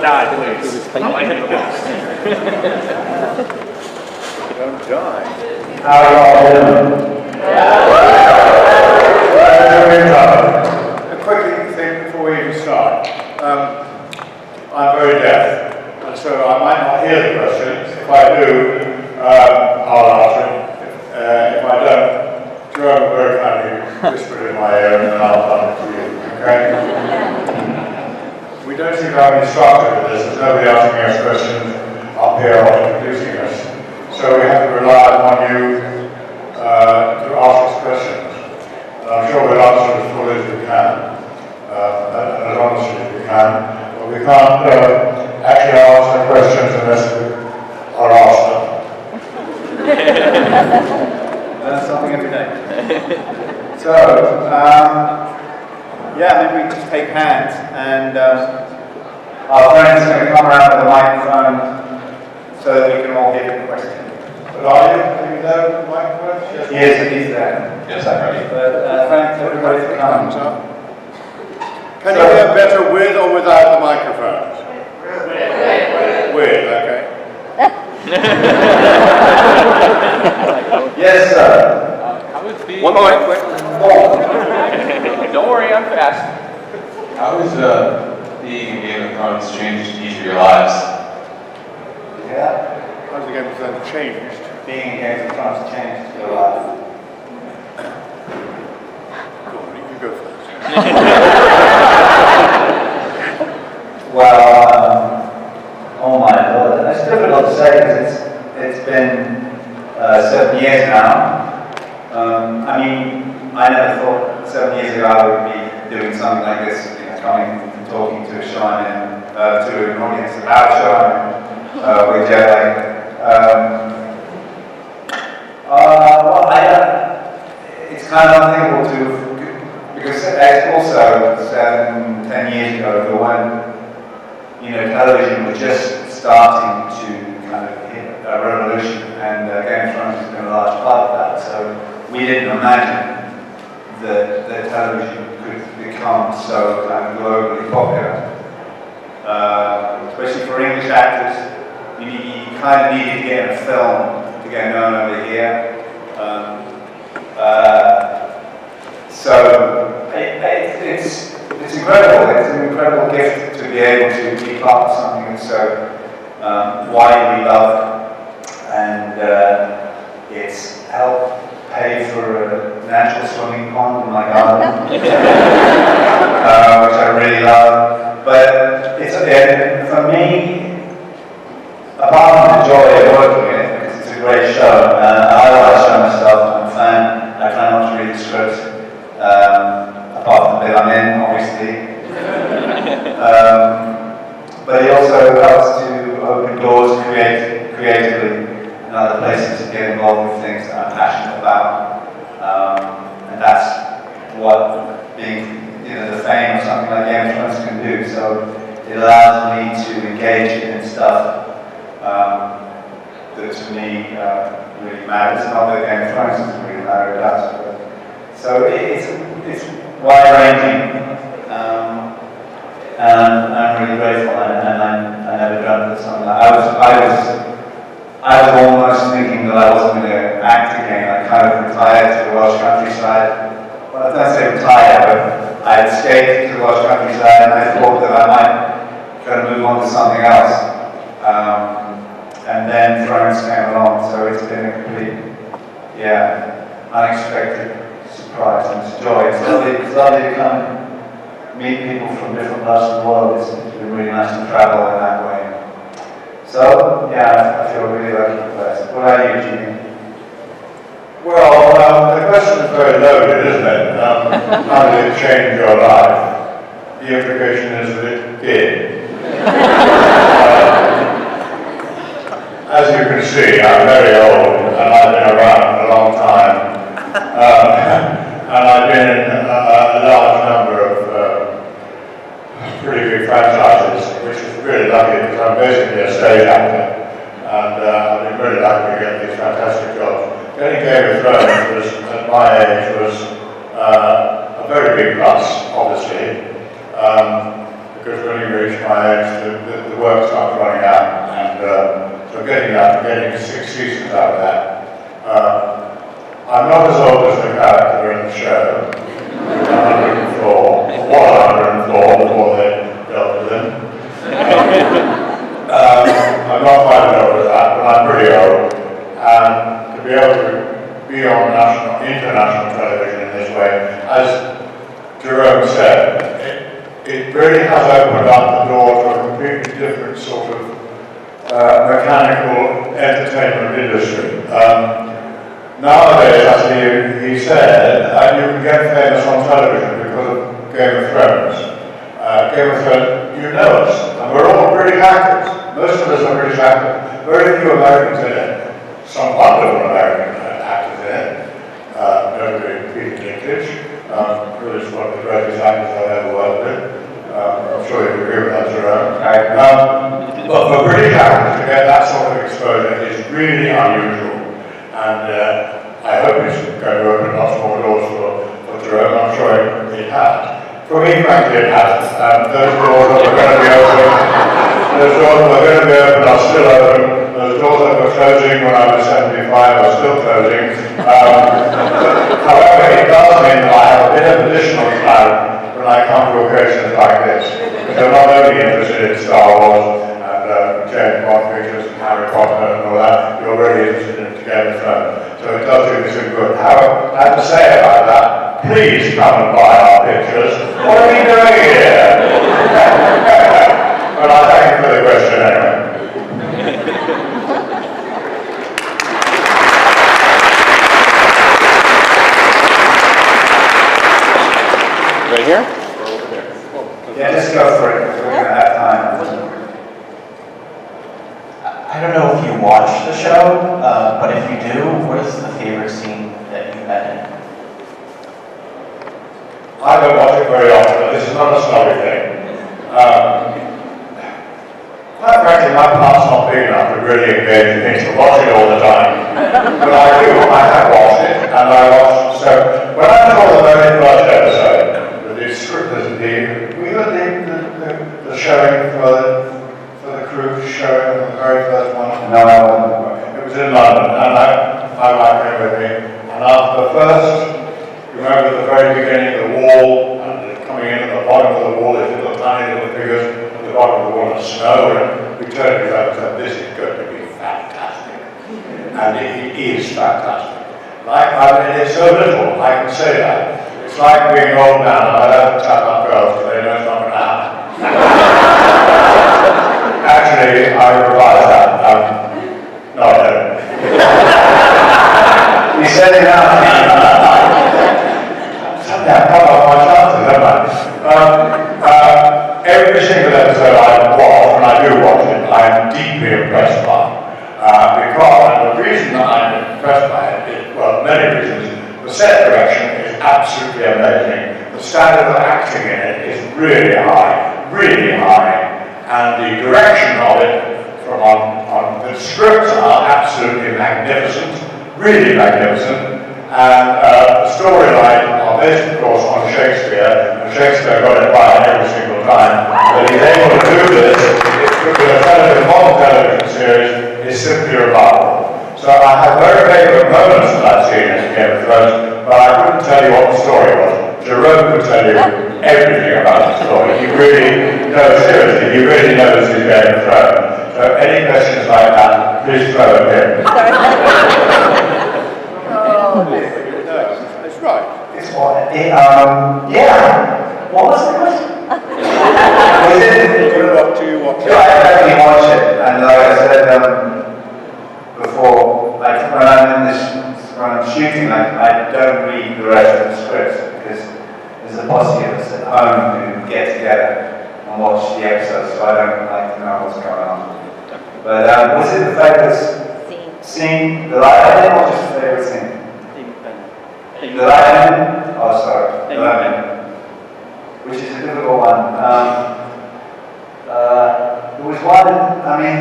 die, please. Don't die. How are you all doing? A quick thing before we even start. I'm very deaf, and so I might not hear the questions. If I do, I'll answer it. If I don't, Jerome very kindly whisper in my ear and then I'll tell it to you. Okay? We don't seem to have any structure with this. There's nobody asking us questions up here or introducing us. So we have to rely upon you to ask us questions. And I'm sure we'll answer as fully as we can, and as honestly as we can. But we can't actually answer questions unless we are asked them. Learn something every day. So, yeah, maybe we just take hands, and our friend is going to come around with a microphone so that we can all hear the question. But are you there with the microphone? Yes, he's there. Yes, I'm ready. But thanks everybody for coming. Can you hear better with or without the microphones? With, okay. Yes, sir. One more, quick. Don't worry, I'm fast. How has being in Game of Thrones changed each of your lives? Yeah. How's the Game of Thrones changed? Being in Game of Thrones changed your life. Go on, you go first. Well, oh my lord, it's difficult to say because it's been 7 years now. I mean, I never thought 7 years ago I would be doing something like this, coming and talking to Sean and to an audience about Sean with Jerome. Well, it's kind of unthinkable to, because also 7-10 years ago, the one, television was just starting to kind of hit a revolution, and Game of Thrones has been a large part of that. So we didn't imagine that television could become so kind of globally popular, especially for English actors. You kind of needed to get in a film to get known over here. So it's incredible. It's an incredible gift to be able to be part of something that's so widely loved, and it's helped pay for a natural swimming pond in my garden, which I really love. But for me, apart from the joy of working it, because it's a great show, I like show myself. I'm a fan. I try not to read the scripts, apart from the bit I'm in, obviously. But it also helps to open doors creatively in other places to get involved with things that I'm passionate about. And that's what being, the fame of something like Game of Thrones can do. So it allows me to engage in stuff that to me really matters. Not that Game of Thrones doesn't really matter, it does. But, so it's wide-ranging, and I'm really grateful. And I never dreamt of something like I was almost thinking that I wasn't going to act again. I kind of retired to the Welsh countryside. Well, I don't say retired, but I had escaped to the Welsh countryside, and I thought that I might kind of move on to something else. And then Thrones came along, so it's been a complete, unexpected surprise and it's joy. It's lovely to come and meet people from different parts of the world. It's been really nice to travel in that way. So, I feel really lucky and blessed. What about you, Julian? Well, the question is very loaded, isn't it? How did it change your life? The implication is that it did. As you can see, I'm very old, and I've been around a long time. And I've been in a large number of pretty big franchises, which is really lucky because I'm basically a stage actor. And I've been really lucky to get these fantastic jobs. Getting Game of Thrones at my age was a very big plus, obviously. The because when you reach my age, the work starts running out, and so getting 6 seasons out of that. I'm not as old as the character in the show, 104, or 104 before they dealt with him. I'm not quite as old as that, but I'm pretty old, and to be able to be on international television in this way, as Jerome said, it really has opened up the door to a completely different sort of mechanical entertainment industry. Nowadays, as he said, you can get famous on television because of Game of Thrones. Game of Thrones, you know us, and we're all British actors. Most of us are British actors. Very few Americans in it. Some wonderful American actors in it. Notably Peter Dinklage, who is one of the greatest actors I've ever worked with. I'm sure you agree with that, Jerome. But for British actors to get that sort of exposure is really unusual. And I hope it's going to open lots more doors for Jerome. I'm sure it has. For me, frankly, it hasn't. Those doors that were going to be open, are still open. Those doors that were closing when I was 75 are still closing. However, it does mean that I have a bit of additional clout when I come to occasions like this. Because I'm not only interested in Star Wars and James Bond pictures and Harry Potter and all that, you're really interested in Game of Thrones. So it does do me some good. However, I have to say about that, please come and buy our pictures. What are we doing here? Well, I thank you for the question anyway. Right here? Or over there? Yeah, just go for it, because we're going to have time. I don't know if you watch the show, but if you do, what is the favorite scene that you had in it? I don't watch it very often, but this is not a snobby thing. Quite frankly, my part's not big enough to really engage me to watch it all the time. But I do, I have watched it, and I watched, so when I saw the very first episode, with the scripters, we had the showing for the crew showing the very first one. No. It was in London, and my wife came with me, and after the first, you remember at the very beginning of the wall, and coming in at the bottom of the wall, there's little tiny little figures at the bottom of the wall of snow, and we turned it around and said, this is going to be fantastic. And it is fantastic. It's so little, I can say that. It's like being old now, and I don't tap up girls because they know it's not going to happen. Actually, I revised that. No, I don't. You said it now. Yeah, cut off my chances, haven't I? Every single episode I watch, and I do watch it, I am deeply impressed by. And the reason that I'm impressed by it is, well, many reasons. The set direction is absolutely amazing. The standard of acting in it is really high, and the direction of it from on the scripts are absolutely magnificent, really magnificent. And the storyline are based, of course, on Shakespeare, and Shakespeare got it right every single time. But he's able to do this with a modern television series is simply remarkable. So I have very favourite moments that I've seen in Game of Thrones, but I couldn't tell you what the story was. Jerome could tell you everything about the story. He really knows, seriously, he really knows his Game of Thrones. So any questions like that, please throw at him. That's right. It's what? Yeah. What was the question? What do you watch? I definitely watch it, and like I said before, like when I'm shooting, I don't read the rest of the scripts because there's a posse of us at home who get together and watch the episodes, so I don't like to know what's going on. But was it the favourite scene? The light or just the favourite scene? The light. Oh, sorry. The light. Which is a difficult one. There was one, I mean,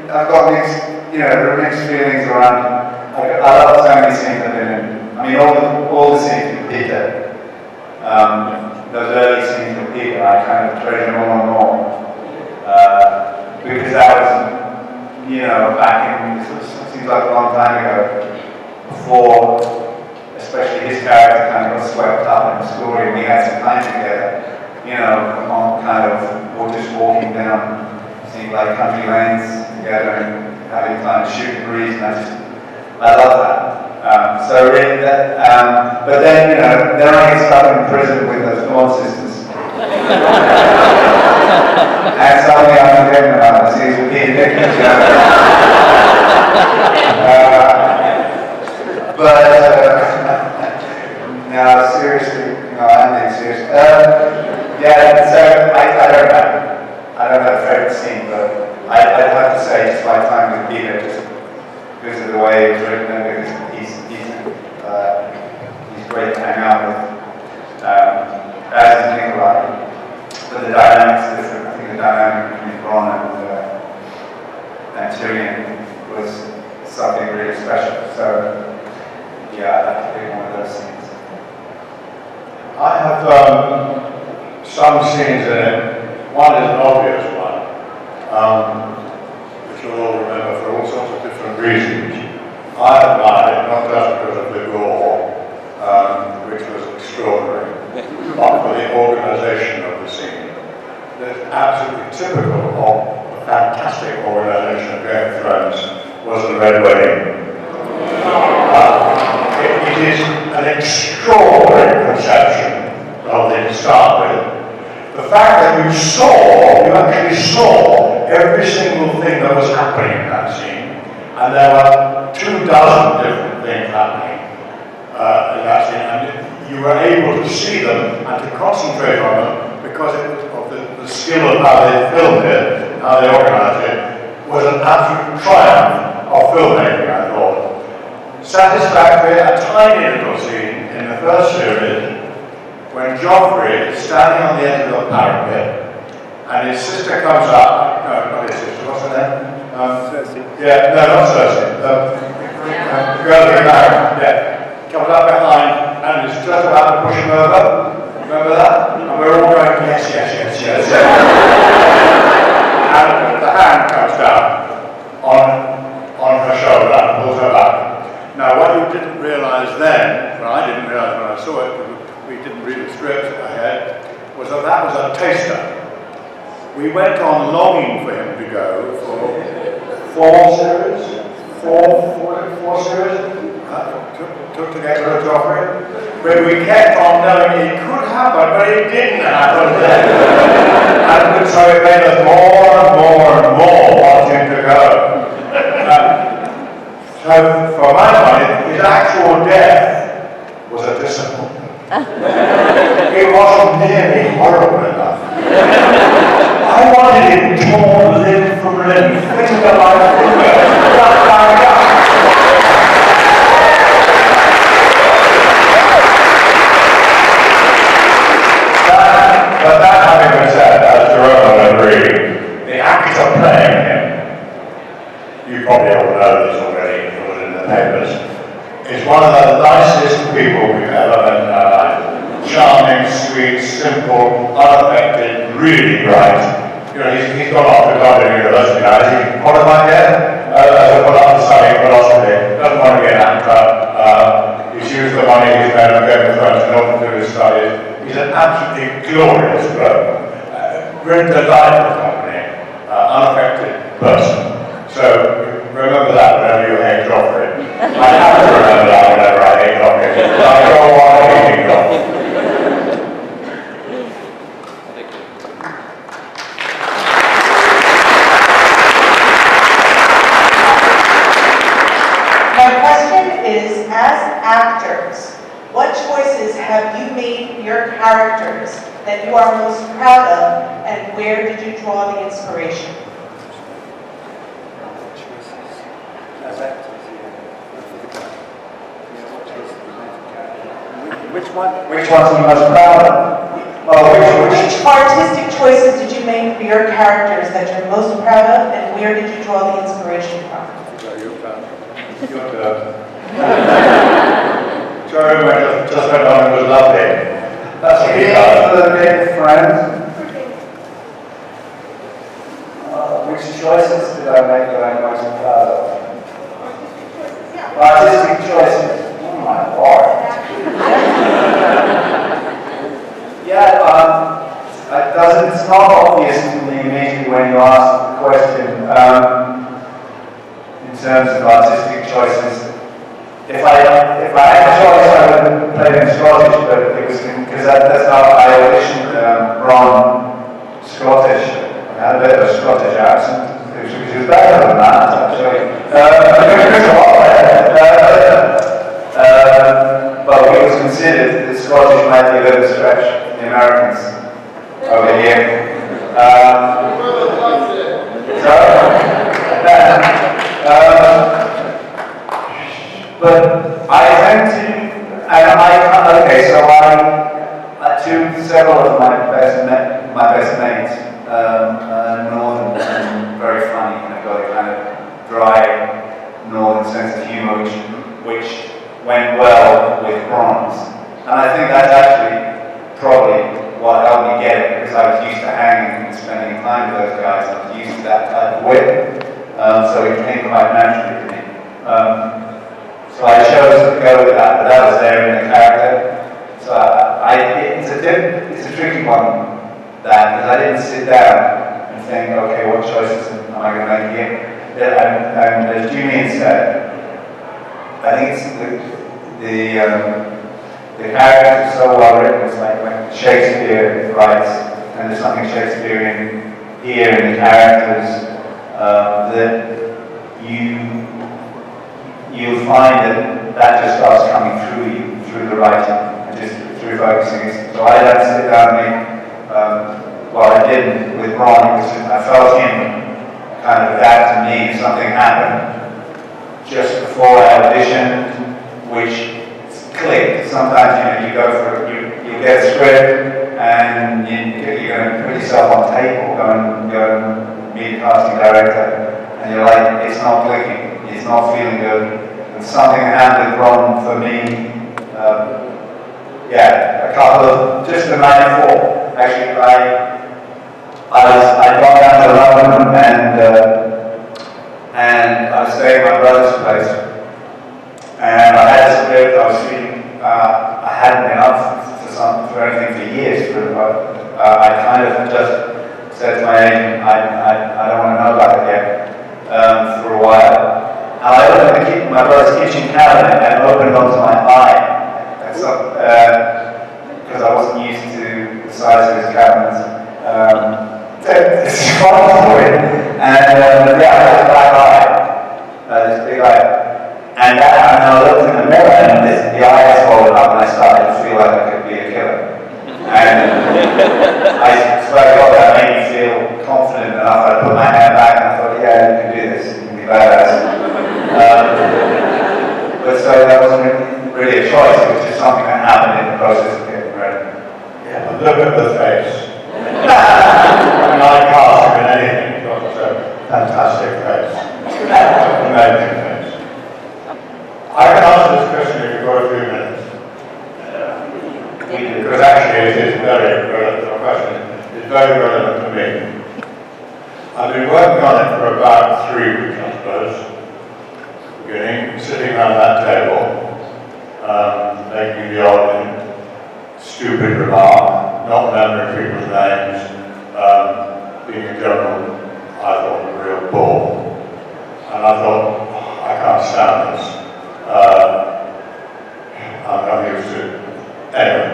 I've got mixed feelings around. I love so many scenes I've been in. I mean, all the scenes with Peter. those early scenes with Peter, I kind of treasure more and more. Because that was, back in, it seems like a long time ago, before, especially his character kind of got swept up in the story, and we had some time together, on kind of, or just walking down, seemed like country lanes together and having time to shoot the breeze, and I love that. So really that, but then, then I get stuck in prison with those Dawn sisters. And suddenly I'm forgetting about the season with Peter Dickens, no, seriously, I'm being serious. Yeah, so I don't have a favorite scene, but I'd have to say just my time with Peter, just because of the way it was written and because he's great to hang out with. As you think about it, but the dynamics are different. I think the dynamic between Bronn and Julian was something really special. So yeah, I'd have to pick one of those scenes. I have some scenes in it. One is an obvious one, which you'll all remember for all sorts of different reasons. I admired it not just because of the gore, which was extraordinary, but for the organisation of the scene. That's absolutely typical of the fantastic organisation of Game of Thrones was the Red Wedding. It is an extraordinary conception of the to start with. The fact that you actually saw every single thing that was happening in that scene, and there were 24 different things happening in that scene, and you were able to see them and to concentrate on them because it was of the skill of how they filmed it, how they organised it, was an absolute triumph of filmmaking, I thought. Satisfactory, a tiny little scene in the first series when Joffrey is standing on the edge of the parapet and his sister comes up, no, not his sister, what's her name? Cersei. Yeah, no, not Cersei. The girl who married, yeah. Comes up behind and is just about to push him over. Remember that? And we're all going, yes. And the hand comes down on her shoulder and pulls her back. Now, what you didn't realise then, well, I didn't realise when I saw it, because we didn't read the script ahead, was that that was a taster. We went on longing for him to go for four series, took to get rid of Joffrey, where we kept on knowing it could happen, but it didn't happen then. And so it made us more and more wanting to go. So, for my money, his actual death was a disappointment. It wasn't nearly horrible enough. I wanted him torn limb from limb, finger by finger, gut by gut. But that having been said, as Jerome will agree, the actor playing him, you probably all know this already, it was in the papers, is one of the nicest people we've ever met in our life. Charming, sweet, simple, unaffected, really bright. He's gone off to London University now. Is he qualified yet? As a philosophy, doesn't want to be an actor. He's used the money he's made on Game of Thrones in order to do his studies. He's an absolutely glorious bloke. Really delightful company, unaffected person. So remember that whenever you hate Joffrey. I have to remember that whenever I hate Joffrey. I go on hating Joffrey. My question is, as actors, what choices have you made for your characters that you are most proud of, and where did you draw the inspiration? Which ones are you most proud of? Which artistic choices did you make for your characters that you're most proud of, and where did you draw the inspiration from? Jerome just went on and was lovely. That's a good friend. Which choices did I make that I'm most proud of? Artistic choices. Oh my lord. It's not obvious to me immediately when you ask the question in terms of artistic choices. If I had a choice, I would play in Scottish, but it was because that's how I auditioned Bronn Scottish. I had a bit of a Scottish accent. She was better than that, actually. But it was considered that Scottish might be a bit of a stretch for the Americans over here. But I tend to, okay, so several of my best mates, northern and very funny, and I've got a kind of dry northern sense of humour, which went well with Bronze. And I think that's actually probably what helped me get it, because I was used to hanging and spending time with those guys. I was used to that type of wit, so it came quite naturally to me. So I chose to go with that, but that was there in the character. So it's a tricky one, that, because I didn't sit down and think, okay, what choices am I going to make here? And as Julian said, I think it's the characters are so well written. It's like when Shakespeare writes, and there's something Shakespearean here in the characters, that you'll find that just starts coming through you, through the writing, and just through focusing. So I had to sit down and make, well, I didn't with Bronn, because I felt him kind of adapt to me if something happened just before I auditioned, which clicked. Sometimes, you go for you get a script, and you're going to put yourself on tape, or go and meet a casting director, and you're like, it's not clicking, it's not feeling good. And something happened with Bronn for me. A couple of just the night before. Actually, I'd gone down to London, and I was staying at my brother's place, and I had a script. I was feeling I hadn't been up for anything for years. I kind of just said to my agent, I don't want to know about it yet for a while. And I opened my brother's kitchen cabinet and opened onto my eye. Because I wasn't used to the size of his cabinets. It's fun for it. And I had a black eye, this big eye. And I looked in the mirror, and the eye had swollen up, and I started to feel like I could be a killer. And I swear to God, that made me feel confident enough. I put my hand back, and I thought, yeah, you can do this, you can be badass. But so that wasn't really a choice, it was just something that happened in the process of getting ready. Yeah, but look at the face. When I cast him in anything, he's got a fantastic face. Amazing face. I can answer this question if you've got a few minutes. Because actually it is very relevant. The question is very relevant to me. I've been working on it for about 3 weeks, I suppose. Beginning, sitting around that table, making the odd stupid remark, not remembering people's names, being in general, I thought, a real bore. And I thought, I can't stand this. I'm used to it. Anyway,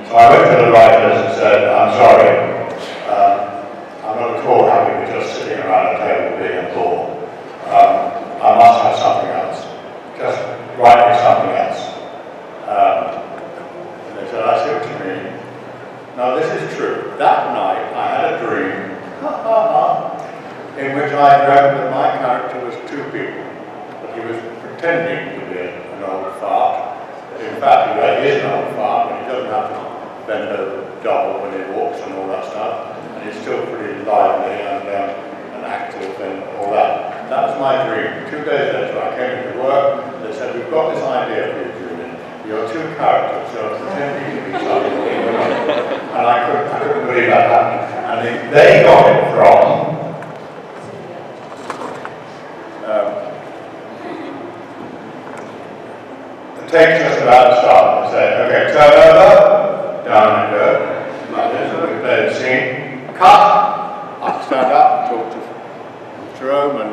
so I went to the writers and said, I'm sorry, I'm not at all happy with just sitting around a table being a bore. I must have something else. Just write me something else. And they said, I see what you mean. Now this is true. That night I had a dream, in which I dreamt that my character was 2 people. That he was pretending to be an old fart. In fact, he really is an old fart, but he doesn't have to bend over double when he walks and all that stuff. And he's still pretty lively and active and all that. That was my dream. 2 days later, I came into work, and they said, we've got this idea for you, Julian. your two characters are pretending to be something and I couldn't believe that happened. And they got it from the take just about to start and say, okay, turn over, down and go, like this, we play the scene, cut, I stand up, talk to Jerome and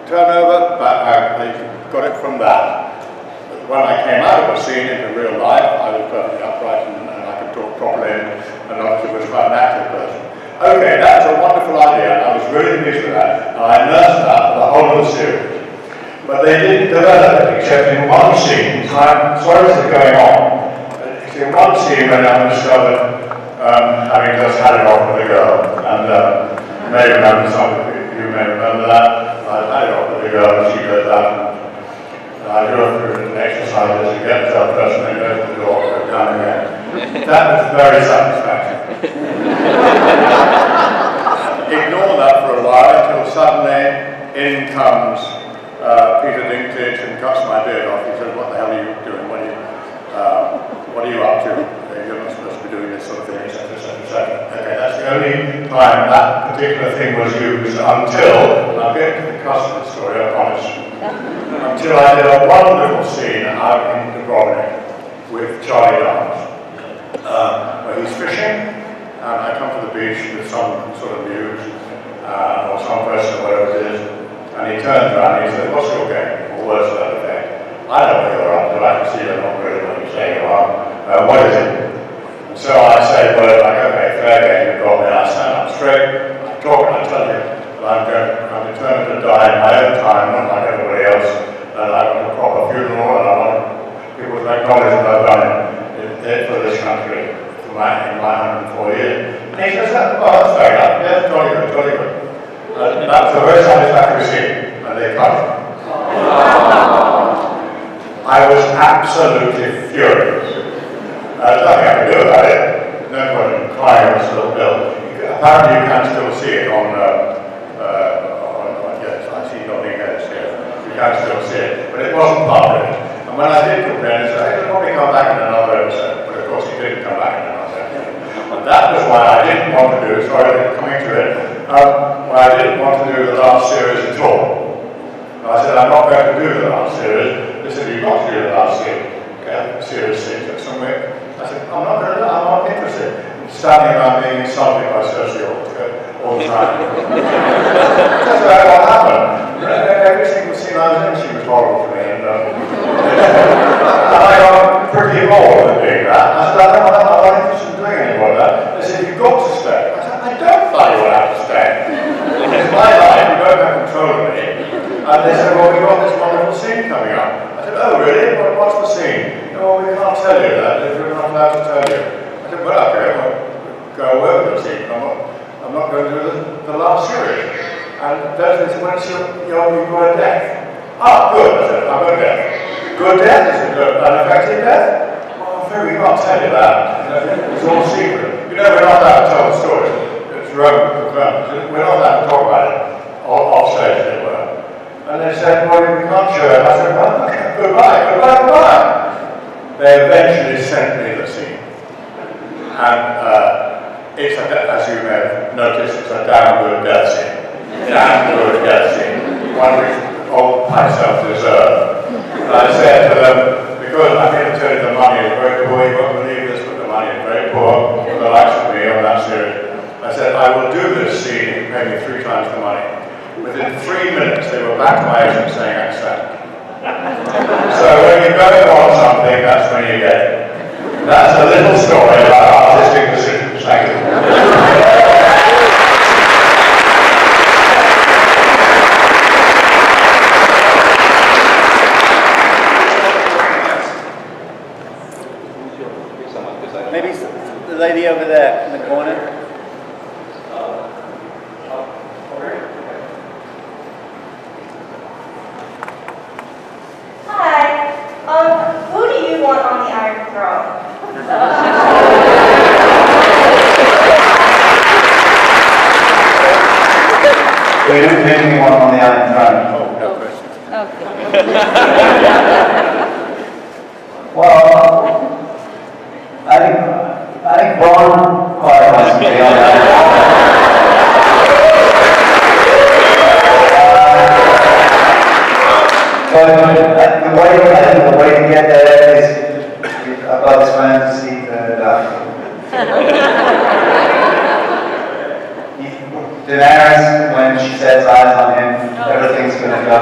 turn over, but they got it from that. When I came out of the scene into real life, I was perfectly upright and I could talk properly and obviously was quite an active person. Okay, that was a wonderful idea and I was really pleased with that. And I nursed that for the whole of the series. But they didn't develop it except in one scene. Sorry this is going on. It's in one scene when I discovered having just had it off with a girl. And you may remember, some of you may remember that. I had it off with a girl and she goes out and I do it through an exercise to get to that person and go to the door and go down again. That was very satisfactory. Ignore that for a while until suddenly in comes Peter Dinklage and cuts my beard off. He said, what the hell are you doing? What are you up to? You're not supposed to be doing this sort of thing, etc., etc., etc. Okay, that's the only time that particular thing was used until, and I'll get to the customer story, I promise, until I did a wonderful scene out in the Bronn with Charlie Dance, where he's fishing, and I come to the beach with some sort of news, or some person, whatever it is, and he turns around and he says, what's your game? Or words to that effect. I don't know what you're up to, I can see you're not really what you're saying you are. What is it? And so I say words like, okay, fair game, you've got me. I stand up straight, I talk and I tell you that I'm determined to die in my own time, not like everybody else, and I want a proper funeral and I want people to acknowledge that I've done it for this country in my 104 years. And he says, oh, that's fair enough, yes, jolly good, jolly good. That was a very satisfactory scene, and they cut it. I was absolutely furious. There's nothing I can do about it. No point in crying on this little bill. Apparently you can still see it on yes, I see nodding heads here. You can still see it, but it wasn't public. And when I did complain, I said, he'll probably come back in another episode. But of course he didn't come back in another episode. And that was why I didn't want to do, sorry, coming to it, why I didn't want to do the last series at all. I said, I'm not going to do the last series. They said, you've got to do the last series. Okay, series 6 or somewhere. I said, I'm not going to do that, I'm not interested. Standing around being insulted by sociologists all the time. That's what happened. Every single scene I was in, she was horrible to me. And I got pretty bored of doing that. I said, I'm not interested in doing any more of that. They said, you've got to stay. I said, I don't bloody well have to stay. It's my life, you don't have control of me. And they said, well, we've got this wonderful scene coming up. I said, oh, really? What's the scene? No, well, we can't tell you that if we're not allowed to tell you. I said, well, okay, well, go away with the scene. I'm not going to do the last series. And they said, when you got a death. Ah, good. I said, I've got a death. Good death? Is it an effective death? Well, I'm afraid we can't tell you that. It's all secret. You know, we're not allowed to tell the story. It's Jerome confirmed. We're not allowed to talk about it off stage, as it were. And they said, well, we can't show it. I said, well, okay, goodbye. They eventually sent me the scene. And it's, as you may have noticed, it's a damn good death scene. Damn good death scene. One which old Pycelle deserved. And I said to them, because I'm here to tell you the money is very poor, you won't believe this, but the money is very poor for the likes of me on that series. I said, I will do this scene if you pay me 3 times the money. Within 3 minutes, they were back to my agent saying, accept. So when you go on something, that's when you get it. That's a little story about artistic decisions. Thank you. Maybe the lady over there in the corner. Who do you want on the Iron Throne? We don't need anyone on the Iron Throne. Oh, no question. go.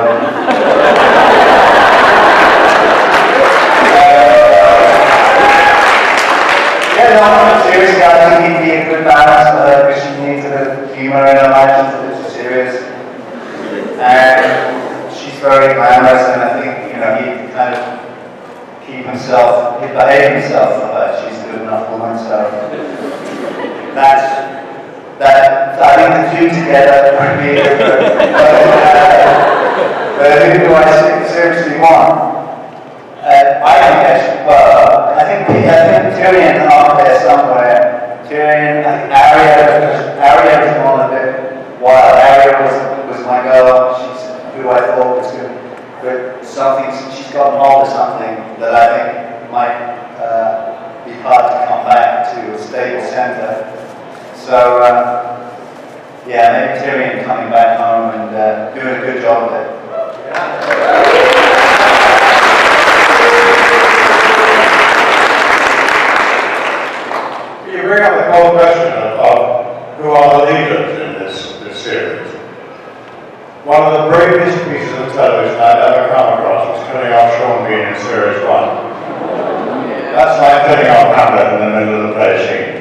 Yeah, no, seriously, I think he'd be a good balance for her because she needs a bit of humour in her life. She's a bit too serious. And she's very glamorous, and I think, he'd kind of he'd behave himself for her. She's a good enough woman, so I think the two together would be a good. But who do I seriously want? I think Julian out there somewhere. Julian, I think Aria was one a bit wild. Aria was my girl. She's who I thought was good. But she's gotten hold of something that I think might be hard to come back to a stable center. So, maybe Julian coming back home and doing a good job of it. You bring up the whole question of who are the leaders in this series. One of the bravest pieces of television I've ever come across was turning off Sean Bean in Series 1. That's like turning off Hamlet in the middle of the play scene.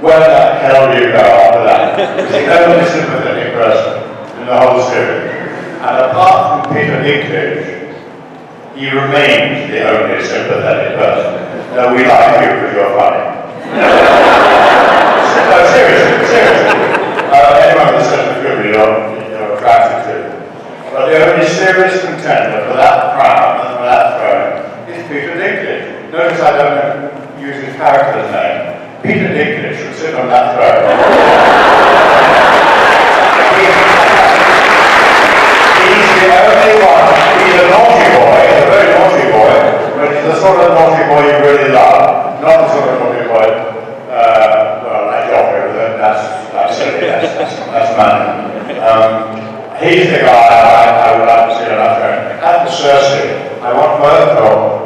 Where the hell do you go after that? He's the only sympathetic person in the whole series. And apart from Peter Dinklage, he remains the only sympathetic person. No, we like you because you're funny. No, seriously. Anyone with a sense of humor you're attracted to. But the only serious contender for that crown and for that throne is Peter Dinklage. Notice I don't use his character's name. Peter Dinklage should sit on that throne. He's the only one. He's a naughty boy, he's a very naughty boy, but he's the sort of naughty boy you really love. Not the sort of naughty boy, like Joffrey, that's silly, that's money. He's the guy I would like to see on that throne. And Cersei, I want both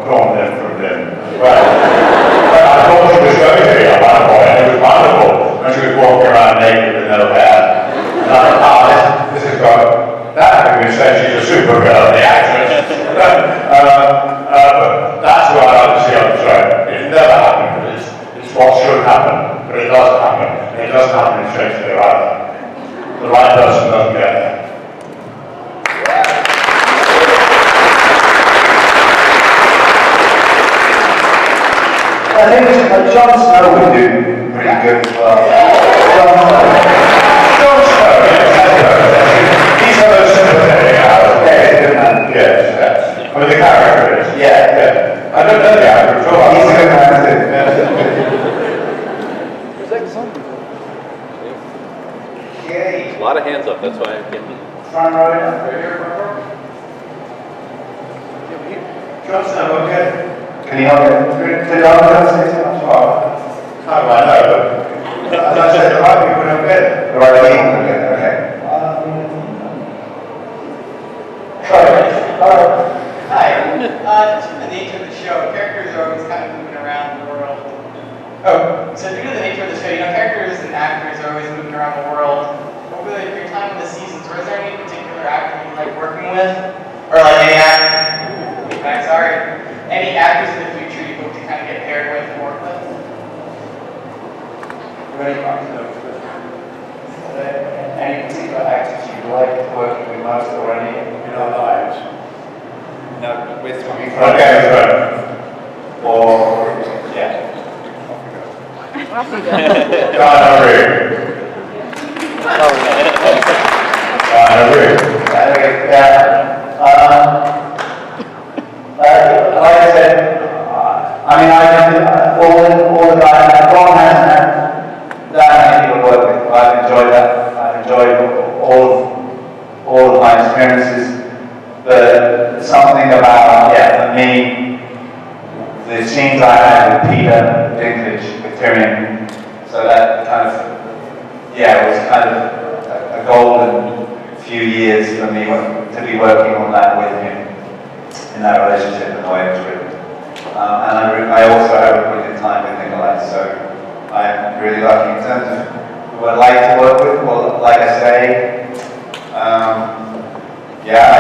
drawn in from him. Well, I thought she was going to be a one boy, and it was wonderful when she was walking around naked with no hair. And I thought, this is got, that having been said, she's a supergirl, the actress. But that's what I like to see on the throne. It never happened, but it's what should happen. But it does happen. And it doesn't happen in Shakespeare either. The right person doesn't get there. I think Jon Snow would do pretty good as well. Jon Snow, yes. He's the most sympathetic out of Yes. I mean, the character is. Yeah. I don't know the actor at all. He's a good man too. Okay. A lot of hands up, that's why I'm getting. Front row, right here, front row. Jon Snow, okay. Can you help me? Did I say so much? How do I know? As I said, the right people don't get it. The right people don't get it, okay. Sorry. Hi. Due to the nature of the show, characters are always kind of moving around the world. So due to the nature of the show, characters and actors are always moving around the world. Over your time in the seasons, was there any particular actor you like working with? Or like any actor? Any actors in the future you hope to kind of get paired with and work with? Any particular actors you like working with most or any in our lives? No, with Okay, Or, yeah. Like I said, I mean, all the guys, Bronn hasn't had that many people to work with. I've enjoyed that. I've enjoyed all of my experiences. But something about, for me, the scenes I had with Peter Dinklage, with Tyrion, so that kind of, it was kind of a golden few years for me to be working on that with him, in that relationship and the way it was written. And I also had a really good time with Nikolai, so I'm really lucky in terms of who I'd like to work with. Well, like I say, I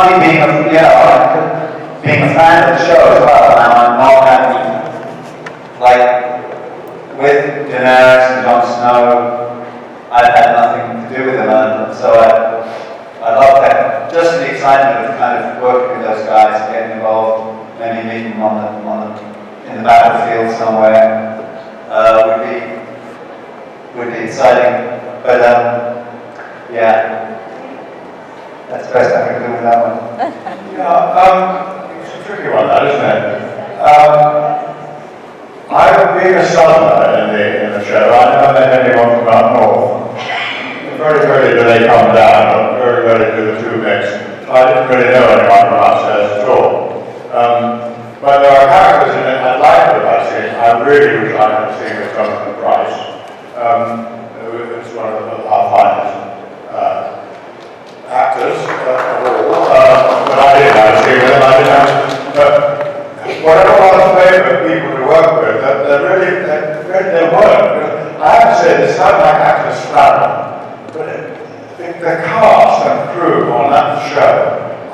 funny being being a fan of the show as well, and I'm not happy, like, with Daenerys and Jon Snow, I've had nothing to do with them, and so I love that. Just the excitement of kind of working with those guys, getting involved, maybe meeting them in the battlefield somewhere, would be exciting. But yeah, that's the best I can do with that one. Yeah, it's a tricky one, that, isn't it? I've been a southerner in the show. I never met anyone from up north. Very rarely do they come down, but very rarely do the two mix. I didn't really know anyone from upstairs at all. But there are characters in it I like about seeing. I really wish I had seen with Jonathan Price. It's one of our finest actors of all. But I didn't have to see with him. I didn't have to. But whatever one's favourite people to work with, they really work. I have to say, this sounds like actors flannel, but the cast and crew on that show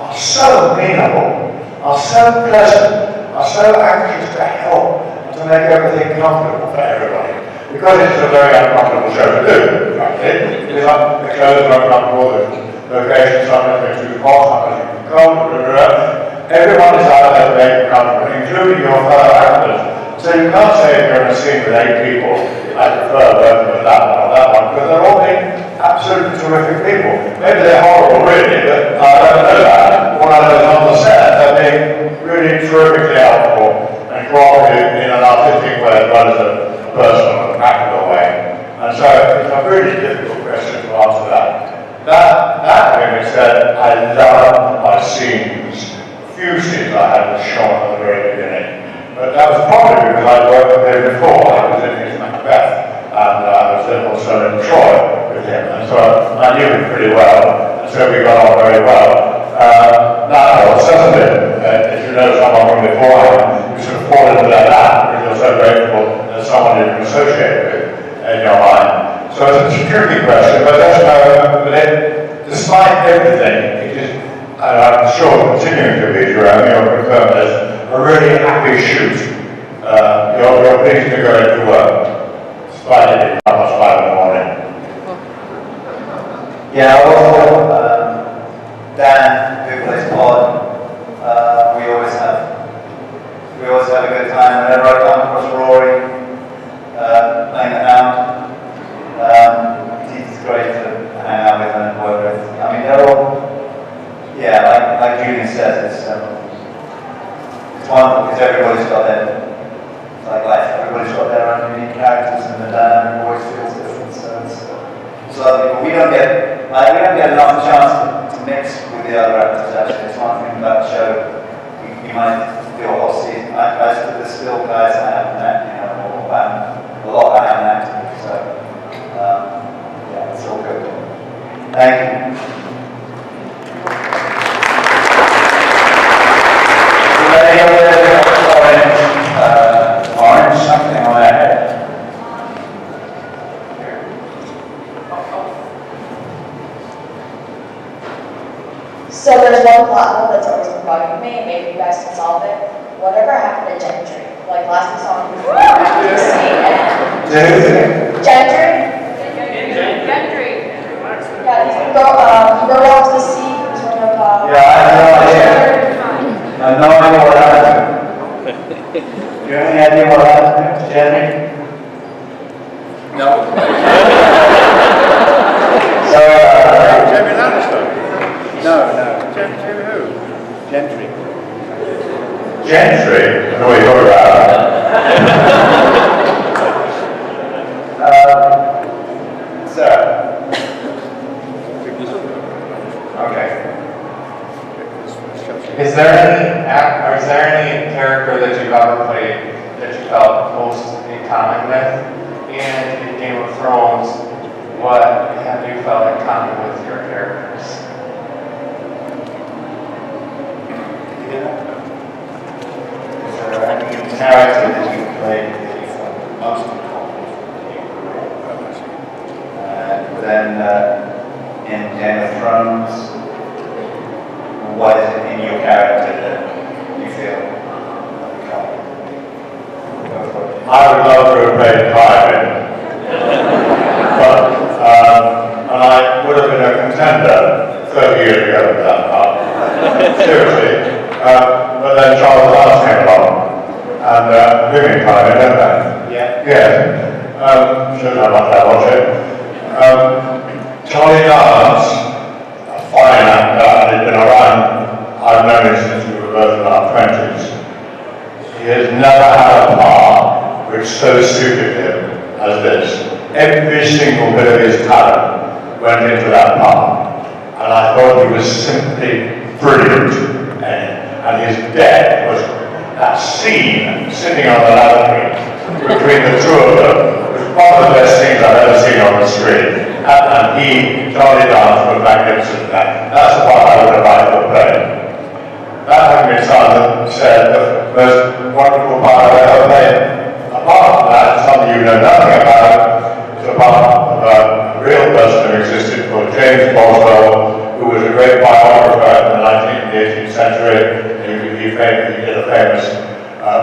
are so amenable, are so pleasant, are so anxious to help, to make everything comfortable for everybody. Because it's a very uncomfortable show to do, frankly. The clothes are uncomfortable, the locations sometimes are too hot, sometimes too cold, everyone is out there to make it comfortable, including your fellow actors. So you can't say if you're in a scene with 8 people, I prefer working with that one or that one, because they're all being absolutely terrific people. Maybe they're horrible, really, but I don't know that. All I know is on the set, they're being really terrifically helpful and cooperative in an artistic way as well as a personal and practical way. And so it's a really difficult question to answer that. That having been said, I love my scenes. Few scenes I had with Sean at the very beginning. But that was probably because I'd worked with him before. I was in his Macbeth, and I was then also in Troy with him. And so I knew him pretty well, and so we got on very well. Now, certainly, if you know someone from beforehand, you sort of fall into their lap because you're so grateful that someone you can associate with in your mind. So it's a tricky question, but just know that despite everything, it is, and I'm sure continuing to be, Jerome, you're confirmed as a really happy shoot. You're pleased to go into work, despite it being almost 5 in the morning. Yeah, also, Dan, who plays Pod, we always have a good time. Whenever I come across Rory playing the Hound, he's great to hang out with and work with. I mean, they're all, yeah, like Julian says, it's wonderful because everybody's got their, like life, everybody's got their own unique characters and the dynamic voice feels different, so it's lovely. But we don't get enough chance to mix with the other actors actually. It's one thing about the show, you might feel, oh, see, there's still guys I haven't met, you know, or a lot I haven't acted with, so yeah, it's all good. Thank you. Any other orange something on their head? So there's one plot hole that's always been bugging me, maybe you guys can solve it. Whatever happened to Gentry? Like last we saw him, he was out to sea and... Gentry? Gentry. Yeah, he rode out to the sea, he was one of... Yeah, I have no idea. I have no idea what happened. Do you have any idea what happened to Jeremy? No. So, Jeremy Lannister? No. Jeremy who? Gentry. Gentry? I know what you're about. Sarah. Okay. Is there any character that you've ever played that you felt most in common with? And in Game of Thrones, what have you felt in common with your characters? Is there any character that you played that you felt most in common with? Then in Game of Thrones, what is it in your character that you feel? I would love to have played Tywin, but and I would have been a contender 30 years ago for that part. Seriously. But then Charles Dance came along, and living Tywin, don't they? Yeah. Yeah. Should have much I watch it. Charlie Dance, a fine actor, and he's been around. I've known him since we were both in our 20s. He has never had a part which so suited him as this. Every single bit of his talent went into that part. And I thought he was simply brilliant. And his death was that scene sitting on the lavatory between the two of them was one of the best things I've ever seen on the screen. And he, Charlie Dance, was magnificent. That's the part I would have liked to play. That having been said, the most wonderful part I've ever played. Apart from that, something you know nothing about, is a part of a real person who existed called James Boswell, who was a great biographer in the 19th and 18th century. He did a famous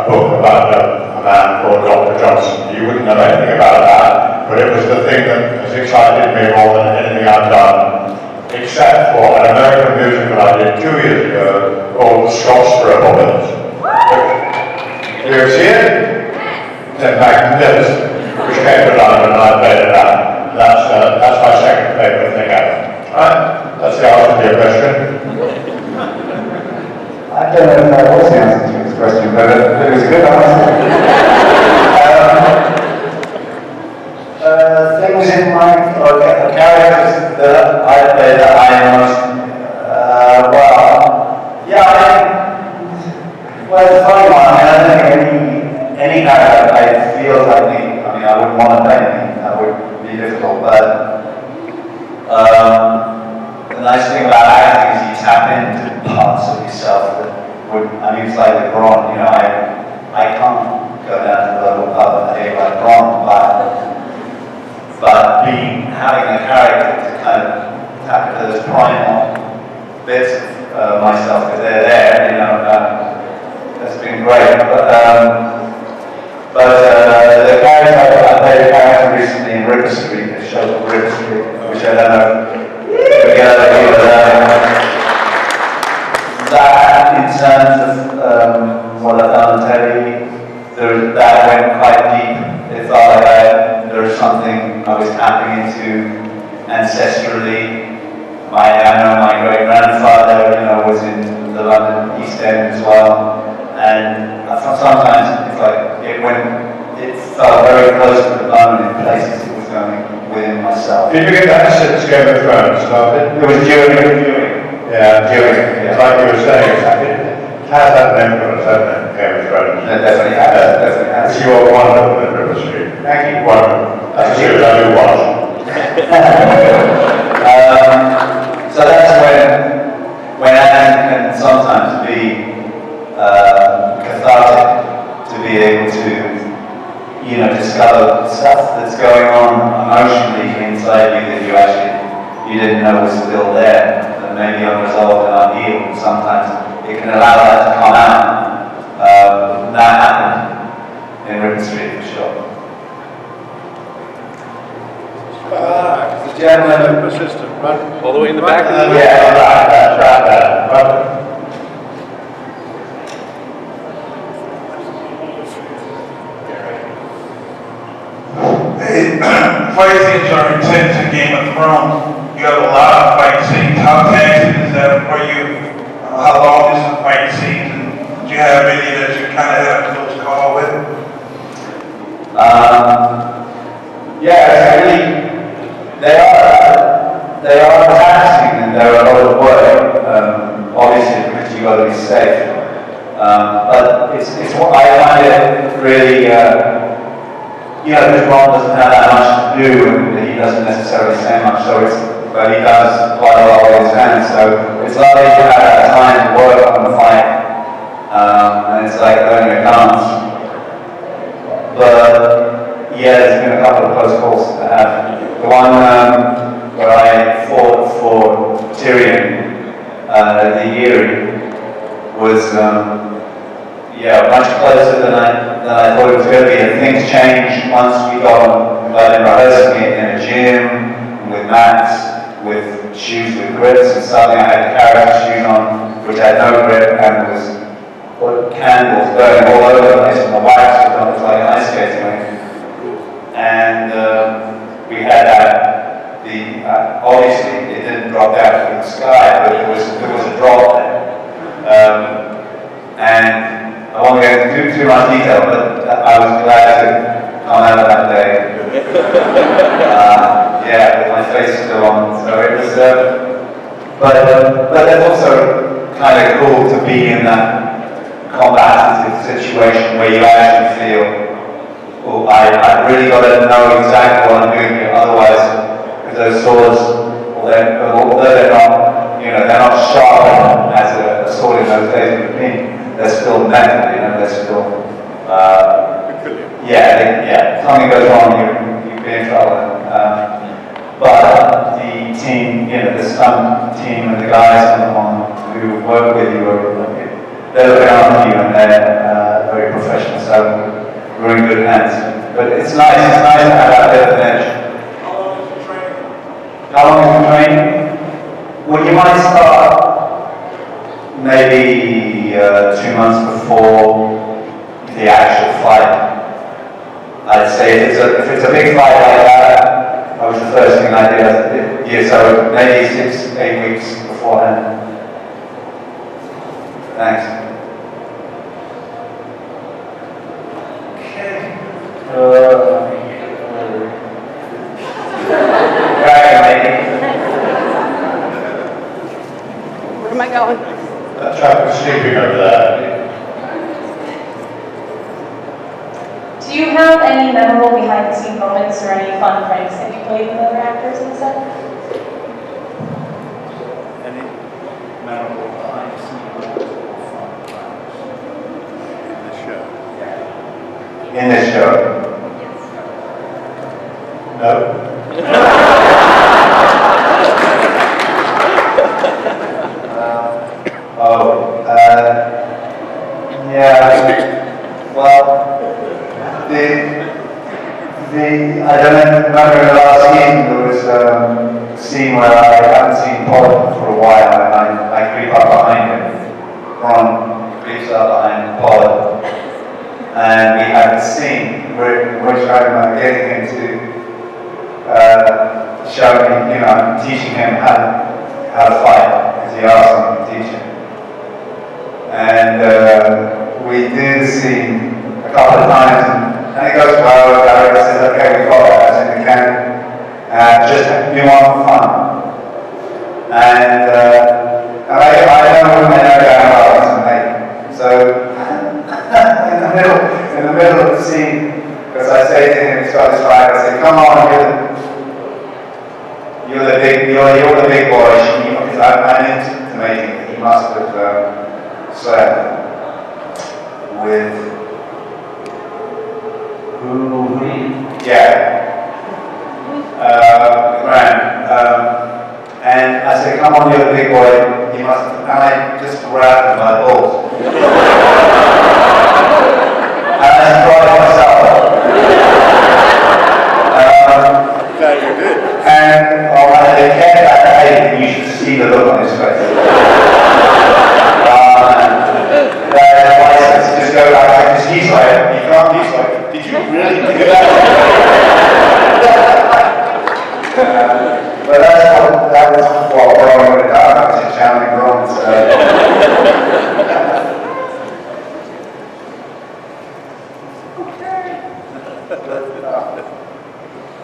book about a man called Dr. Johnson. You wouldn't know anything about that, but it was the thing that has excited me more than anything I've done, except for an American musical I did 2 years ago called The Scotch Boys. Do you see it? It's magnificent, which came to London and I played it out. That's my second favourite thing ever. Right? That's the answer to your question. I don't know if that was the answer to this question, but it was a good answer. Things in my characters that I play that I am most well, it's a funny one. I don't think any character I feel like me. I mean, I wouldn't want to play me. That would be difficult, but the nice thing about acting is you tap into parts of yourself that would, I mean, it's like with Bronn, you know, I can't go down to the local pub and behave like Bronn, but having a character to kind of tap into those primal bits of myself, because they're there, you know, that's been great. But the character, I played a character recently in River Street, a show called River Street, which I don't know that in terms of what I've done on telly, that went quite deep. It felt like there was something I was tapping into ancestrally. I know my great grandfather, you know, was in the London East End as well, and sometimes it's like it felt very close to the bone in places it was going within myself. Did you get that since Game of Thrones started? It was during. Yeah, during. It's like you were saying, it has that influence, hasn't it, Game of Thrones? It definitely has. You are wonderful in River Street. Thank you. Wonderful. That's a series I do watch. So that's when acting can sometimes be cathartic, to be able to, you know, discover stuff that's going on emotionally inside you that you didn't know was still there, that may be unresolved and unhealed. Sometimes it can allow that to come out. That happened in River Street for sure. The gentleman persistent, right? All the way in the back of the room. Yeah, right there. Fight scenes are intense in Game of Thrones. You have a lot of fight scenes. How taxing is that for you? How long is the fight scene? And do you have any that you kind of have a close call with? Yeah, really, they are taxing and they're a lot of work. Obviously, because you've got to be safe. But it's what I find it really. You know, because Bronn doesn't have that much to do, and he doesn't necessarily say much, but he does quite a lot with his hands, so it's lovely to have that time to work on the fight, and it's like learning a dance. But yeah, there's been a couple of close calls to have. The one where I fought for Tyrion, the Erie, was much closer than I thought it was going to be. And things changed once we got rehearsing it in a gym, with mats, with shoes with grips, and suddenly I had character shoes on, which had no grip, and was candles burning all over the place, and the wax was like an ice skating rink. And we had that, obviously it didn't drop down from the sky, but there was a drop there. And I won't get into too much detail, but I was glad to come out of that day. With my face still on, so it was, but that's also kind of cool to be in that combative situation where you actually feel, I really got to know exactly what I'm doing here, otherwise, with those swords, although they're not, they're not sharp as a sword in those days would have been, they're still metal, they're still, something goes wrong, you'd be in trouble. But the team, the stunt team and the guys who work with you, they're looking after you and they're very professional, so we're in good hands. But it's nice to have that bit of edge. How long is the training? Well, you might start maybe 2 months before the actual fight. I'd say if it's a big fight like that, that was the first thing I did. Yeah, so maybe 6-8 weeks beforehand. Thanks. Where am I going? That truck was sleeping over there. Do you have any memorable behind-the-scenes moments or any fun pranks that you played with other actors in the set? Any memorable behind-the-scenes moments or fun pranks? In this show. In this show? No. I don't remember in the last season there was a scene where I haven't seen Paul for a while and I creep up behind him. Bronn creeps up behind Paul. And we had a scene in which I'm getting him to show me, I'm teaching him how to fight, because he asked me to teach him. And we do the scene a couple of times, and it goes well. The director says, okay, we've got that as in the can. Just do one for fun. And I know when they know damn well it's amazing. So in the middle of the scene, because I say to him, he's got this fight, I say, come on, you're the big boy. Because I'm intimating that he must have slept with. And I said, come on, you're the big boy, you must, and I just grabbed my balls. And I surprised myself. Glad you did. And I kept that day, you should see the look on his face. Just go back, because he's like, did you really do that? But that was what Bronn would have done. I was just challenging Bronn, so.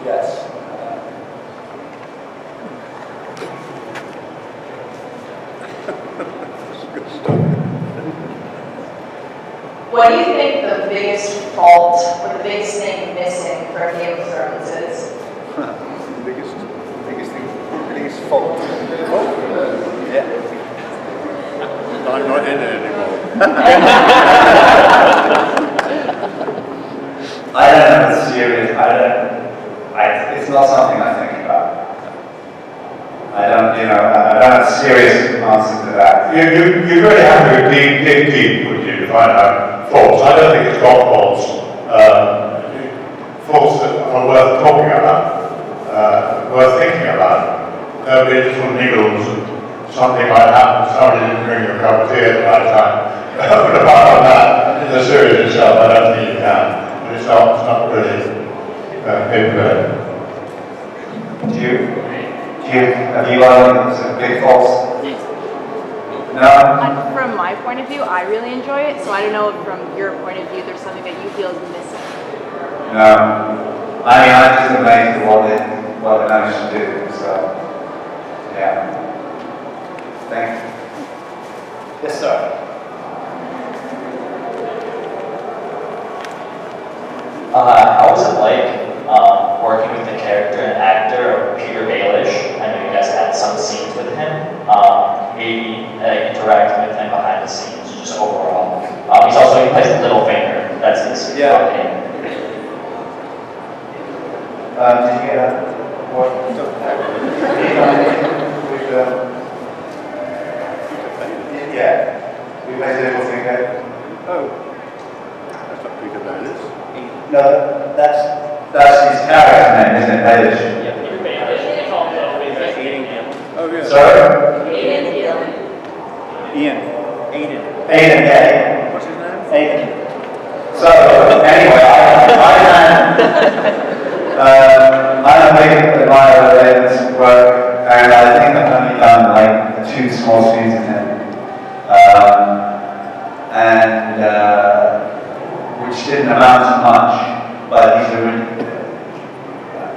Yes. What do you think the biggest fault or the biggest thing missing from Game of Thrones is? biggest fault. Yeah. I'm not in it anymore. I don't know, it's serious. It's not something I think about. I don't have a serious answer to that. You really have to dig deep, would you, to find out faults. I don't think it's got faults. Faults that are worth talking about, worth thinking about. There'll be little niggles, something might happen, somebody didn't bring you a cup of tea at the right time. But apart from that, in the series itself, I don't think you can. But it's not really paper. Have you got some big faults? No? From my point of view, I really enjoy it, so I don't know if from your point of view there's something that you feel is missing. No. I mean, I'm just amazed at what they managed to do, so, yeah. Thank you. Yes, sir. How was it like working with the character and actor of Peter Baelish? I know you guys had some scenes with him. Maybe interacting with him behind the scenes, just overall. He plays Littlefinger. That's his name. Did you get that? What? Yeah. We played Littlefinger. Oh, that's not Peter Baelish. No, that's his character name, isn't it? Baelish. Yeah, Peter Baelish. Oh, yeah. Sorry? Ian. Aiden. Aiden, yeah. What's his name? Aiden. So, anyway, I'm a big admirer of Aiden's work, and I think I've only done like 2 small scenes with him. Which didn't amount to much, but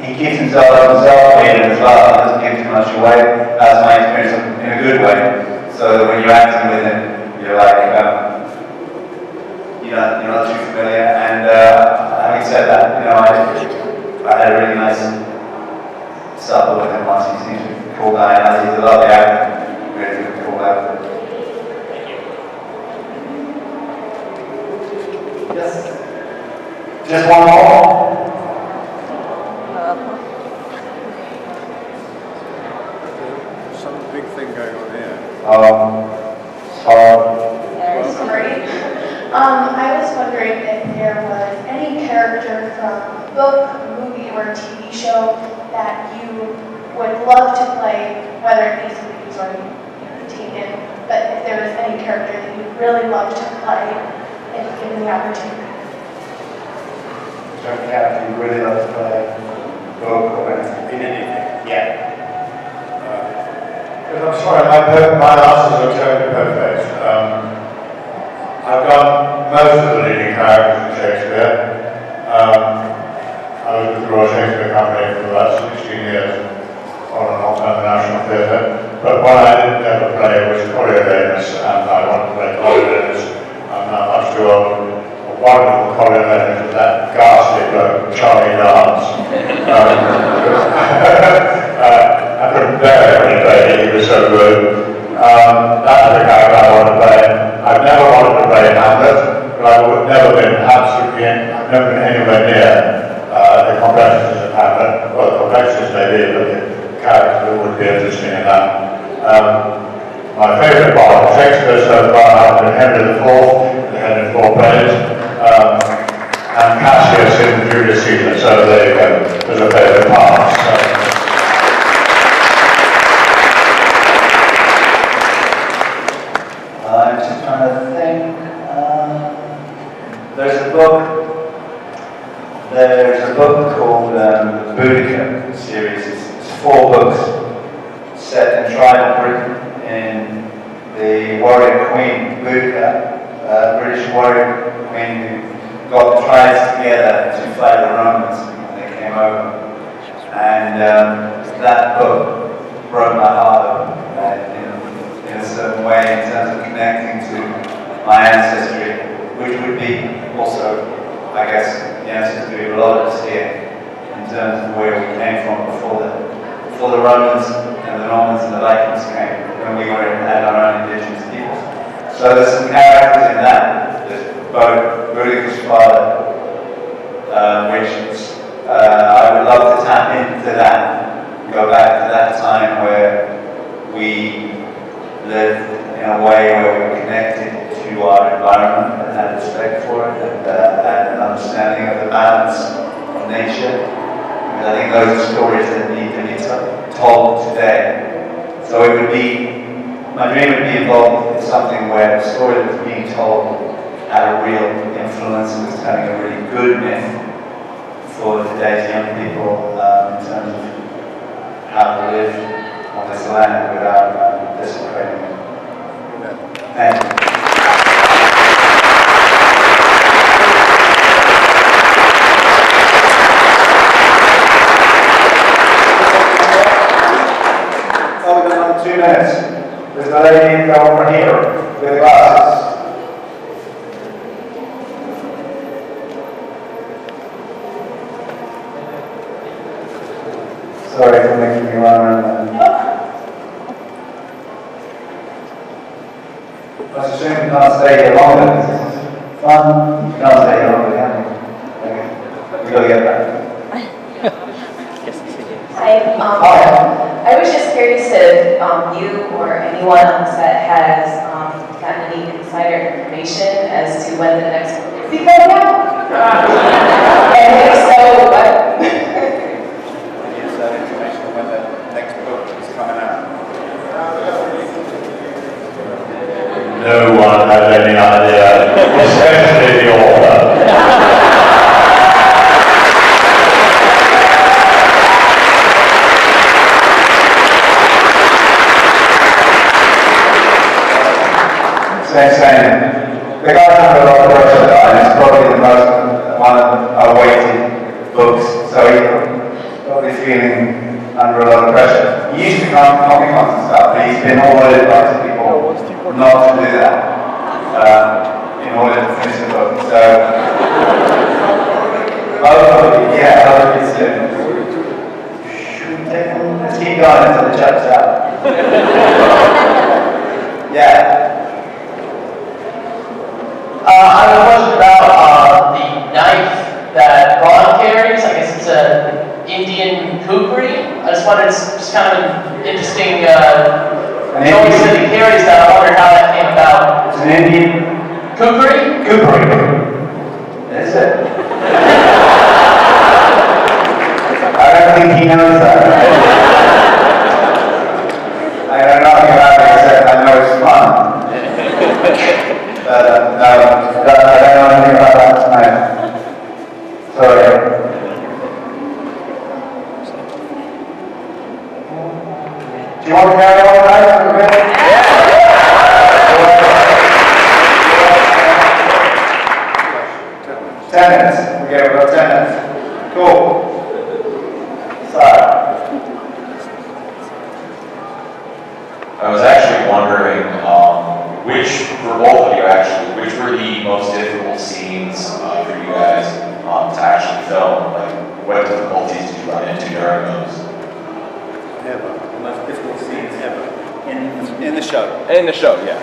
he keeps himself updated as well. He doesn't give too much away. That's my experience in a good way. So that when you're acting with him, you're like, you're not too familiar. And having said that, I had a really nice supper with him once. He seems to be a cool guy, and he's a lovely actor. Really good, cool actor. Yes. Just one more? Some big thing going on here. Sorry. I was wondering if there was any character from a book, a movie, or a TV show that you would love to play, whether it be something who's already taken, but if there was any character that you'd really love to play if given the opportunity. Don't care if you really love to play book or anything. In anything. Yeah. I'm sorry, my answers are totally perfect. I've done most of the leading characters in Shakespeare. I was with the Royal Shakespeare Company for about 16 years on and off at the National Theatre. But what I didn't ever play was Coriolanus, and I wanted to play Coriolanus. I'm now much too old. A wonderful Coriolanus with that ghastly bloke, Charlie Dance. I couldn't bear it when he played it, he was so good. That's the character I want to play. I've never wanted to play Hamlet, but I've never been I've never been anywhere near the complexities of Hamlet. Well, the complexities may be, but the character would be interesting in that. My favourite part of Shakespeare so far has been Henry IV, the Henry IV plays, and Cassius in Julius Caesar, so there you go, there's a favourite part. So. I'm just trying to think. There's a book called the Boudica series. It's 4 books set in tribal Britain in the warrior queen Boudica, British warrior queen who got the tribes together to fight the Romans when they came over. And that book broke my heart in a certain way in terms of connecting to my ancestry, which would be also, I guess, the ancestry of a lot of us here, in terms of where we came from before the Romans and the Normans and the Vikings came, when we had our own indigenous peoples. So there's some characters in that. There's both Boudica's father, which I would love to tap into that, go back to that time where we lived lived in a way where we're connected to our environment and had respect for it and an understanding of the balance of nature. Because I think those are stories that need to be told today. So it would be, my dream would be involved in something where the story that was being told had a real influence and was telling a really good myth for today's young people in terms of how to live on this land without desecrating it. Thank you. Oh, we've got another 2 minutes. There's the lady over here with the glasses. Sorry for making you run around. I assume you can't stay here longer. It's fun. You can't stay here longer, can you? Okay. We've got to get back. I was just curious if you or anyone on the set has gotten any insider information as to when the next book is coming out? And if so, what? Any inside information on when the next book is coming out? No one has any idea, especially the author. Same. The guy's under a lot of pressure, and it's probably the most one of the awaited books, so he's probably feeling under a lot of pressure. He used to come to Comic Cons and stuff, but he's been ordered by some people not to do that in order to finish the book. So, hopefully soon. Should we take them? Let's keep going until the chapter's out. Yeah. I have a question about the knife that Bronn carries. I guess it's an Indian kukri. I just wondered, it's just kind of an interesting choice that he carries that. I wondered how that came about. It's an Indian kukri? Kukri. Is it? I don't think he knows that. I don't know anything about it except I know it's fun. No, I don't know anything about that tonight. Sorry. Do you want to carry on tonight for a bit? Yeah. 10 minutes. Okay, we've got 10 minutes. Cool. Sorry. I was actually wondering, for both of you actually, which were the most difficult scenes for you guys to actually film? Like, what difficulties did you run into during those? Ever. The most difficult scenes ever. In the show. In the show, yeah.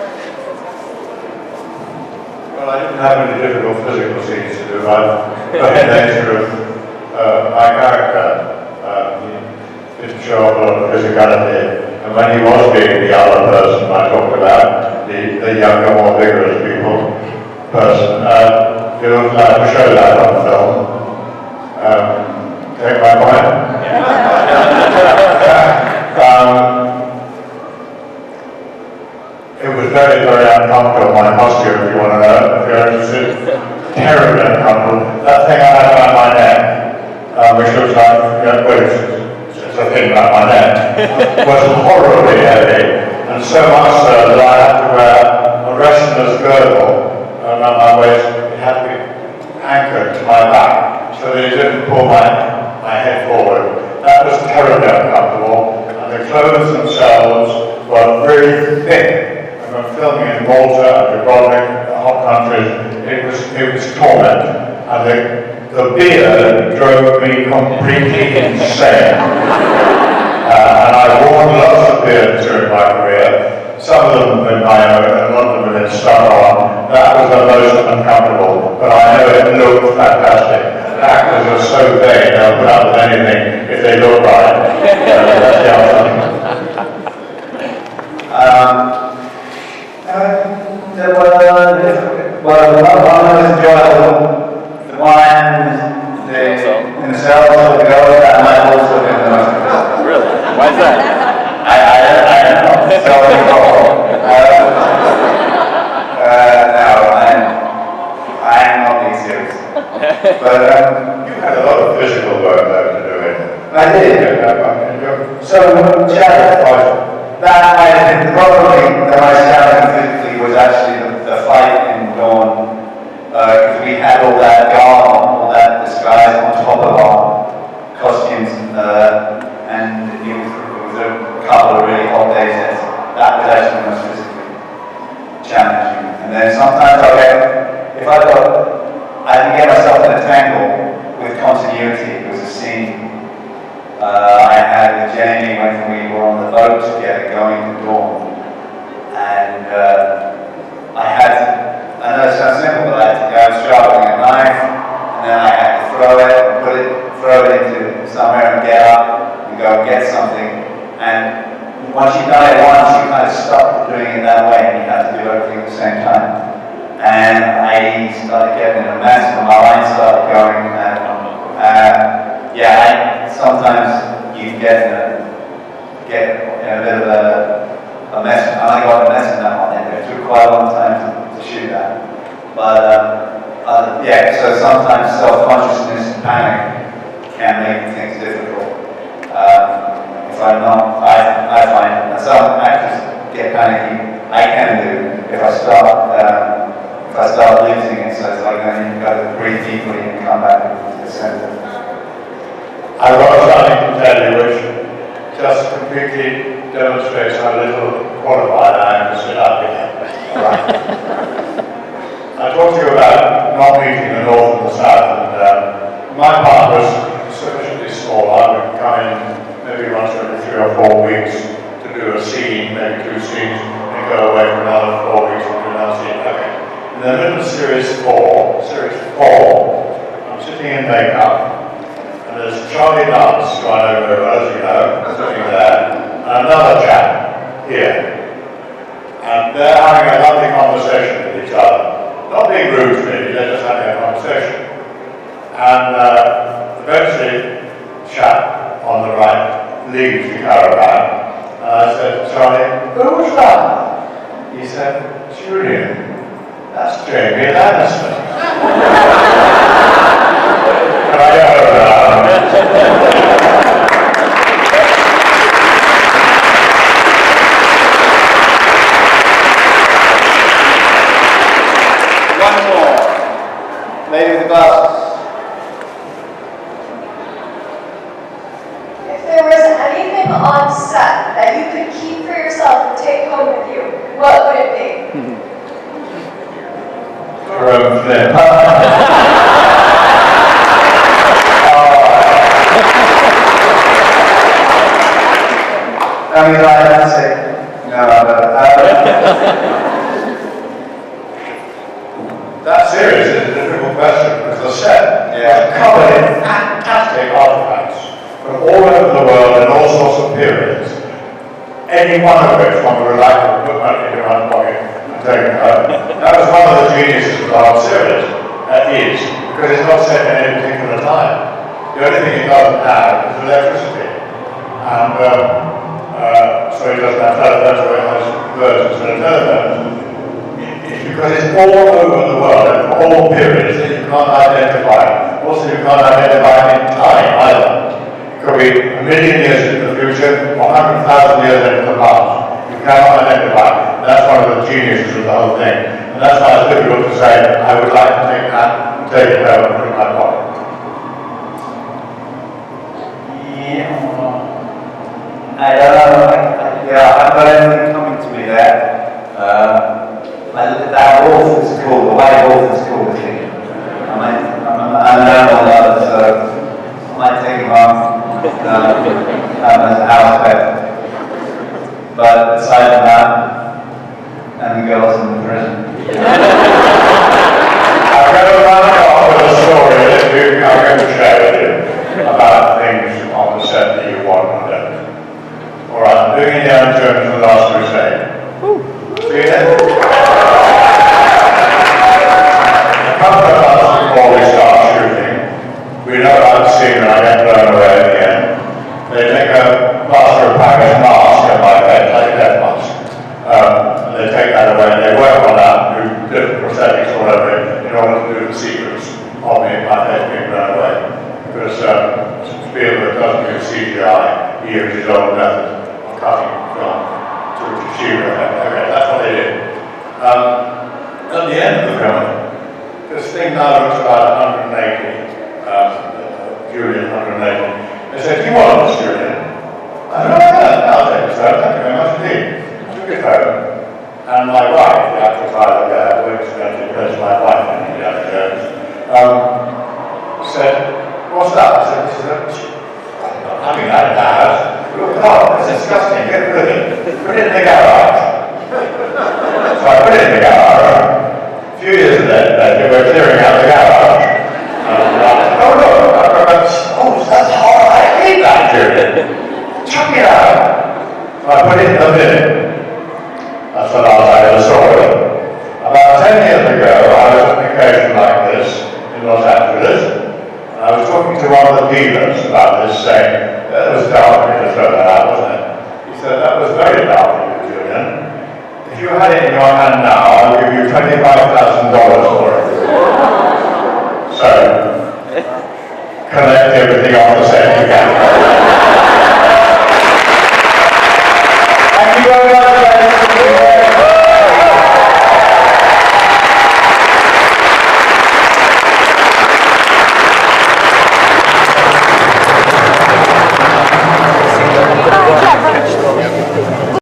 Well, I didn't have any difficult physical scenes to do. I'm very nature of my character. He didn't show up a lot of physicality. And when he was being the other person I talked about, the younger, more vigorous person, he was allowed to show that on film. Take my point? It was very, very uncomfortable, my posture, if you want to know, if you're interested. Terribly uncomfortable. That thing I had around my neck, which looks like, it's a thing around my neck, was horribly heavy, and so much so that I had to wear a wrestler's girdle around my waist. It had to be anchored to my back, so that it didn't pull my head forward. That was terribly uncomfortable, and the clothes themselves were really thick. And when filming in Malta and Dubrovnik, the hot countries, it was torment. And the beard drove me completely insane. And I worn lots of beards during my career. Some of them in my own, and a lot of them in stuck on. That was the most uncomfortable, but I know it looked fantastic. Actors are so vain, they'll put up with anything if they look right. That's the answer. Well, the most enjoyable, the one in the cells of the girls that might also be the most enjoyable. Really? Why is that? I don't know. So no, I'm not being serious. But You had a lot of physical work though to do it. I did. So, Chad, that might have been probably the most challenging physically was actually the fight in Dawn. Because we had all that garb on, all that disguise on top of our costumes, and it was a couple of really hot days. That was actually the most physically challenging. And then sometimes I can get myself in a tangle with continuity. It was a scene I had with Jamie when we were on the boat together going to Dawn. And I know it sounds simple, but I had to go sharpening a knife, and then I had to throw it into somewhere and get up and go and get something. And once you've done it once, you kind of stuck doing it that way, and you have to do everything at the same time. And I started getting in a mess, and my line started going, and sometimes you get in a bit of a mess, and I got a mess in that one, and it took quite a long time to shoot that. But so sometimes self-consciousness and panic can make things difficult. If I'm not, I find some actors get panicky. I can do if I start losing it. So it's like then you've got to breathe deeply and come back to the center. I've got something to tell you which just completely demonstrates how little qualified I am to sit up here. Right. I talked to you about not meeting the North and the South, and my part was sufficiently small. I would come in maybe once every 3 or 4 weeks to do a scene, maybe 2 scenes, and go away for another 4 weeks and do another scene. Okay. In the middle of series 4, I'm sitting in makeup, and there's Charlie Dance, who I know very well, as you know, sitting there, and another chap here. And they're having a lovely conversation with each other. Not being rude to me, they're just having a conversation. And eventually, chap on the right leaves the caravan. And I said, Charlie, who was that? He said, Julian. That's Jamie Lannister. Can I go One more. Lady with the glasses. If there was anything on set that you could keep for yourself and take home with you, what would it be? Jerome Flynn. I mean, that's it. No, That series is a difficult question because the set is covered in fantastic artifacts from all over the world in all sorts of periods. Any one of which one would like to put money into one pocket and take it home. That was one of the geniuses of the whole series. Because it's not set in any particular time. The only thing it doesn't have is electricity. And so it doesn't have telephones, or it has versions of telephones. Because it's all over the world and for all periods that you can't identify. Also, you can't identify in time either. It could be 1 million years into the future or 100,000 years into the past. You cannot identify. And that's one of the geniuses of the whole thing. And that's why it's difficult to say, I would like to take that and take it home and put it in my pocket. I don't know. I've got anything coming to me there. That wolf is cool. The white wolf is cool. I'm an animal lover, so I might take him home as a house pet. But aside from that, and the girls in the prison. I'm going to run off with a story that I'm going to share with you about things on the set that you want to do. Alright, I'm doing Indiana Jones and the Last Crusade. See you then. go away and they work on that, do different prosthetics or whatever, in order to do the sequence of me, my face being blown away. Because Spielberg doesn't use CGI, he uses his own method of cutting film to achieve it. Okay, that's what they did. At the end of the film, this thing now looks about 180, Julian 180. They said, "Do you want this, Julian?" I said, "Oh, yeah, I'll take this home, thank you very much indeed." Took it home, and my wife, the actress I look at, who incidentally plays my wife in Indiana Jones, said, "What's that?" I said, "This is a... I'm having that in the house." "Oh, God, that's disgusting, get rid of it. Put it in the garage." So I put it in the garage. A few years later, they were clearing out the garage. Oh, look, I remember, oh, that's hard, I hate that, Julian. Chuck it out. So I put it in the bin. That's the last I ever saw it. About 10 years ago, I was on an occasion like this in Los Angeles. I was talking to one of the dealers about this, saying, "That was dark when you throw that out, wasn't it?" He said, "That was very dark for you, Julian. If you had it in your hand now, I'll give you $25,000 for it." So, collect everything off the set you can.